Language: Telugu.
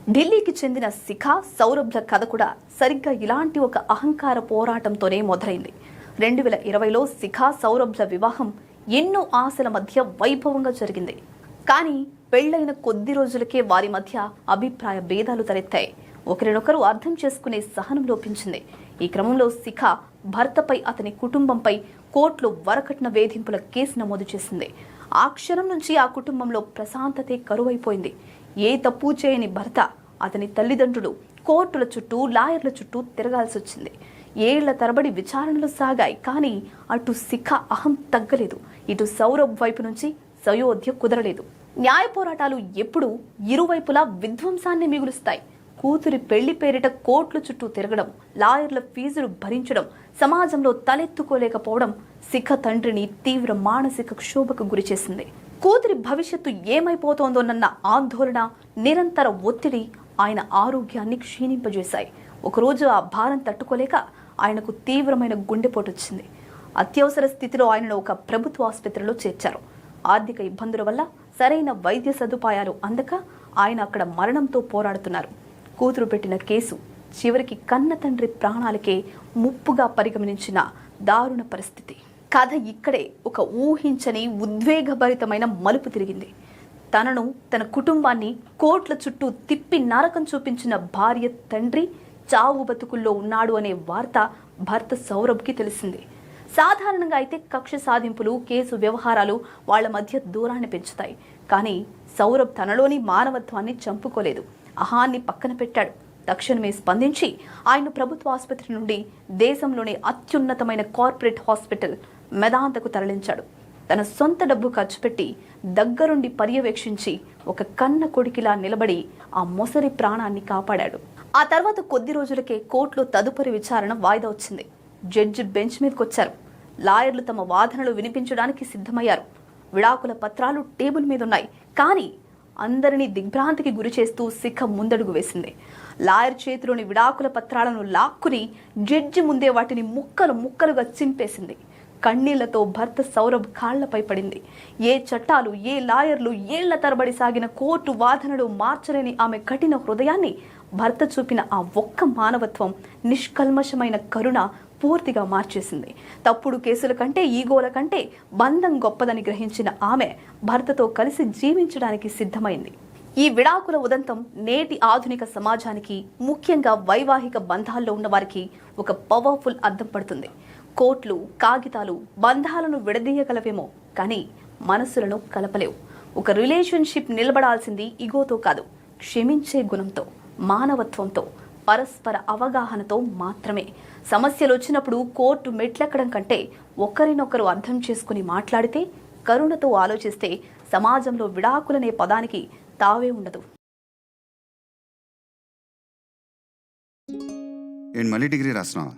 ఢిల్లీకి చెందిన శిఖ సౌరభ్ల కథ కూడా సరిగ్గా ఇలాంటి ఒక అహంకార పోరాటంతోనే మొదలైంది. 2020లో శిఖ సౌరభ్ల వివాహం ఎన్నో ఆశల మధ్య వైభవంగా జరిగింది. కానీ పెళ్లైన కొద్ది రోజులకే వారి మధ్య అభిప్రాయ భేదాలు తలెత్తాయి. ఒకరినొకరు అర్థం చేసుకునే సహనం లోపించింది. ఈ క్రమంలో శిఖ భర్తపై, అతని కుటుంబంపై కోర్టులో వరకట్న వేధింపుల కేసు నమోదు చేసింది. ఆ క్షణం నుంచి ఆ కుటుంబంలో ప్రశాంతతే కరువైపోయింది. ఏ తప్పు చేయని భర్త, అతని తల్లిదండ్రులు కోర్టుల చుట్టూ, లాయర్ల చుట్టూ తిరగాల్సి వచ్చింది. ఏళ్ల తరబడి విచారణలు సాగాయి. కానీ అటు శిఖ అహం తగ్గలేదు, ఇటు సౌరభ్ వైపు నుంచి సయోధ్య కుదరలేదు. న్యాయ పోరాటాలు ఎప్పుడూ ఇరువైపులా విధ్వంసాన్ని మిగులుస్తాయి. కూతురి పెళ్లి పేరిట కోర్టుల చుట్టూ తిరగడం, లాయర్ల ఫీజులు భరించడం, సమాజంలో తలెత్తుకోలేకపోవడం శిఖ తండ్రిని తీవ్ర మానసిక క్షోభకు గురిచేసింది. కూతురి భవిష్యత్తు ఏమైపోతోందోనన్న ఆందోళన, నిరంతర ఒత్తిడి ఆయన ఆరోగ్యాన్ని క్షీణింపజేశాయి. ఒకరోజు ఆ భారం తట్టుకోలేక ఆయనకు తీవ్రమైన గుండెపోటు వచ్చింది. అత్యవసర స్థితిలో ఆయనను ఒక ప్రభుత్వ ఆసుపత్రిలో చేర్చారు. ఆర్థిక ఇబ్బందుల వల్ల సరైన వైద్య సదుపాయాలు అందక ఆయన అక్కడ మరణంతో పోరాడుతున్నారు. కూతురు పెట్టిన కేసు చివరికి కన్న తండ్రి ప్రాణాలకే ముప్పుగా పరిగణించిన దారుణ పరిస్థితి. కథ ఇక్కడే ఒక ఊహించని ఉద్వేగభరితమైన మలుపు తిరిగింది. తనను, తన కుటుంబాన్ని కోర్టుల చుట్టూ తిప్పి నరకం చూపించిన భార్య తండ్రి చావు బతుకుల్లో ఉన్నాడు అనే వార్త భర్త సౌరభ్కి తెలిసింది. సాధారణంగా అయితే కక్ష సాధింపులు, కేసు వ్యవహారాలు వాళ్ల మధ్య దూరాన్ని పెంచుతాయి. కానీ సౌరభ్ తనలోని మానవత్వాన్ని చంపుకోలేదు, అహాన్ని పక్కన పెట్టాడు. తక్షణమే స్పందించి ఆయన ప్రభుత్వ ఆసుపత్రి నుండి దేశంలోని అత్యున్నతమైన కార్పొరేట్ హాస్పిటల్ మెదాంతకు తరలించాడు. తన సొంత డబ్బు ఖర్చు పెట్టి దగ్గరుండి పర్యవేక్షించి ఒక కన్న కొడుకిలా నిలబడి ఆ మొసరి ప్రాణాన్ని కాపాడాడు. ఆ తర్వాత కొద్ది రోజులకే కోర్టులో తదుపరి విచారణ వాయిదా వచ్చింది. జడ్జి బెంచ్ మీదకొచ్చారు. లాయర్లు తమ వాదనలు వినిపించడానికి సిద్ధమయ్యారు. విడాకుల పత్రాలు టేబుల్ మీద ఉన్నాయి. కానీ అందరినీ దిగ్భ్రాంతికి గురి చేస్తూ శిఖ ముందడుగు వేసింది. లాయర్ చేతిలోని విడాకుల పత్రాలను లాక్కుని జడ్జి ముందే వాటిని ముక్కలు ముక్కలుగా చింపేసింది. కన్నీళ్లతో భర్త సౌరభ్ కాళ్లపై పడింది. ఏ చట్టాలు, ఏ లాయర్లు, ఏళ్ల తరబడి సాగిన కోర్టు వాదనలు మార్చలేని ఆమె కఠిన హృదయాన్ని భర్త చూపిన ఆ ఒక్క మానవత్వం, నిష్కల్మషమైన కరుణ పూర్తిగా మార్చేసింది. తప్పుడు కేసుల కంటే, ఈగోల కంటే బంధం గొప్పదని గ్రహించిన ఆమె భర్తతో కలిసి జీవించడానికి సిద్ధమైంది. ఈ విడాకుల ఉదంతం నేటి ఆధునిక సమాజానికి, ముఖ్యంగా వైవాహిక బంధాల్లో ఉన్నవారికి ఒక పవర్ఫుల్ అద్దం పడుతుంది. కోర్టులు, కాగితాలు బంధాలను విడదీయగలవేమో, కానీ మనసులను కలపలేవు. ఒక రిలేషన్షిప్ నిలబడాల్సింది ఇగోతో కాదు, క్షమించే గుణంతో, మానవత్వంతో, పరస్పర అవగాహనతో మాత్రమే. సమస్యలు వచ్చినప్పుడు కోర్టు మెట్లెక్కడం కంటే ఒకరినొకరు అర్థం చేసుకుని మాట్లాడితే, కరుణతో ఆలోచిస్తే సమాజంలో విడాకులనే పదానికి తావే ఉండదు. మళ్ళీ డిగ్రీ రాస్తున్నావా?